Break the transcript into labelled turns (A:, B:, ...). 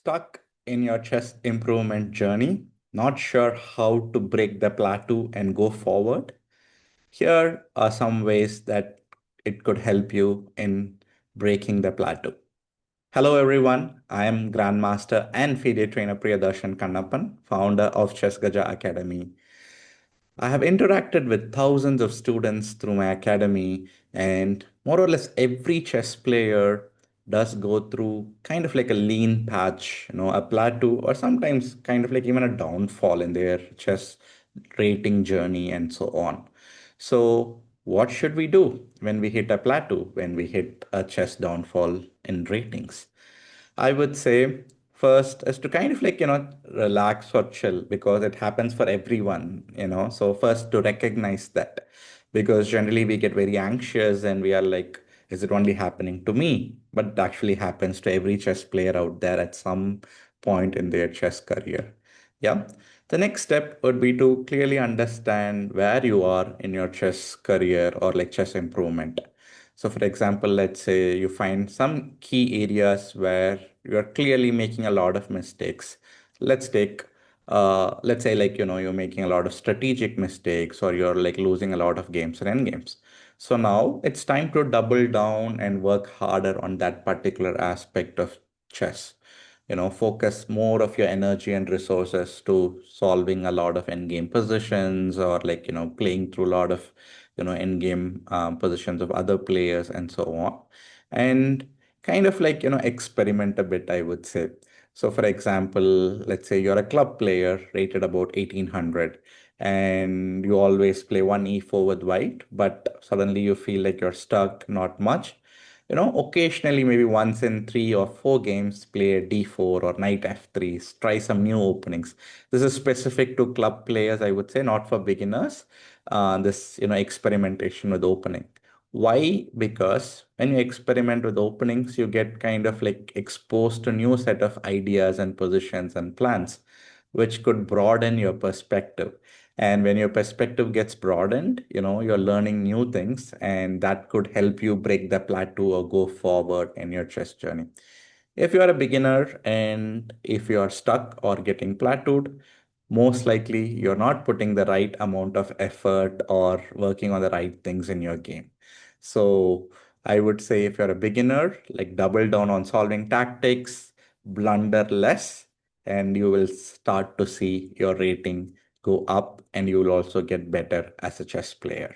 A: stuck in your chess improvement journey, not sure how to break the plateau and go forward? Here are some ways that it could help you in breaking the plateau. Hello everyone, I am Grandmaster and FIDE trainer Priyadarshan Kannappan, founder of Chess Gaja Academy. I have interacted with thousands of students through my academy, and more or less every chess player does go through kind of like a lean patch, a plateau, or sometimes kind of like even a downfall in their chess rating journey and so on. So, what should we do when we hit a plateau, when we hit a chess downfall in ratings? I would say first is to kind of like, relax or chill because it happens for everyone. So first to recognize that because generally we get very anxious and we are like, is it only happening to me? But it actually happens to every chess player out there at some point in their chess career. Yeah. The next step would be to clearly understand where you are in your chess career or like chess improvement. So, for example, let's say you find some key areas where you are clearly making a lot of mistakes. Let's take, let's say, like, you're making a lot of strategic mistakes or you're like losing a lot of games or end games. So now it's time to double down and work harder on that particular aspect of chess. Focus more of your energy and resources to solving a lot of end game positions or like, playing through a lot of end game positions of other players and so on. And kind of like, experiment a bit, I would say. So, for example, let's say you're a club player rated about 1800 and you always play one e4 with white, but suddenly you feel like you're stuck, not much. Occasionally, maybe once in 3 or 4 games, play a d4 or knight f3, try some new openings. This is specific to club players, I would say, not for beginners. This, experimentation with opening. Why? Because when you experiment with openings, you get kind of like exposed to new set of ideas and positions and plans, which could broaden your perspective. And when your perspective gets broadened, you're learning new things, and that could help you break the plateau or go forward in your chess journey. If you are a beginner and if you are stuck or getting plateaued, most likely you're not putting the right amount of effort or working on the right things in your game. So I would say if you're a beginner, like double down on solving tactics, blunder less, and you will start to see your rating go up and you will also get better as a chess player.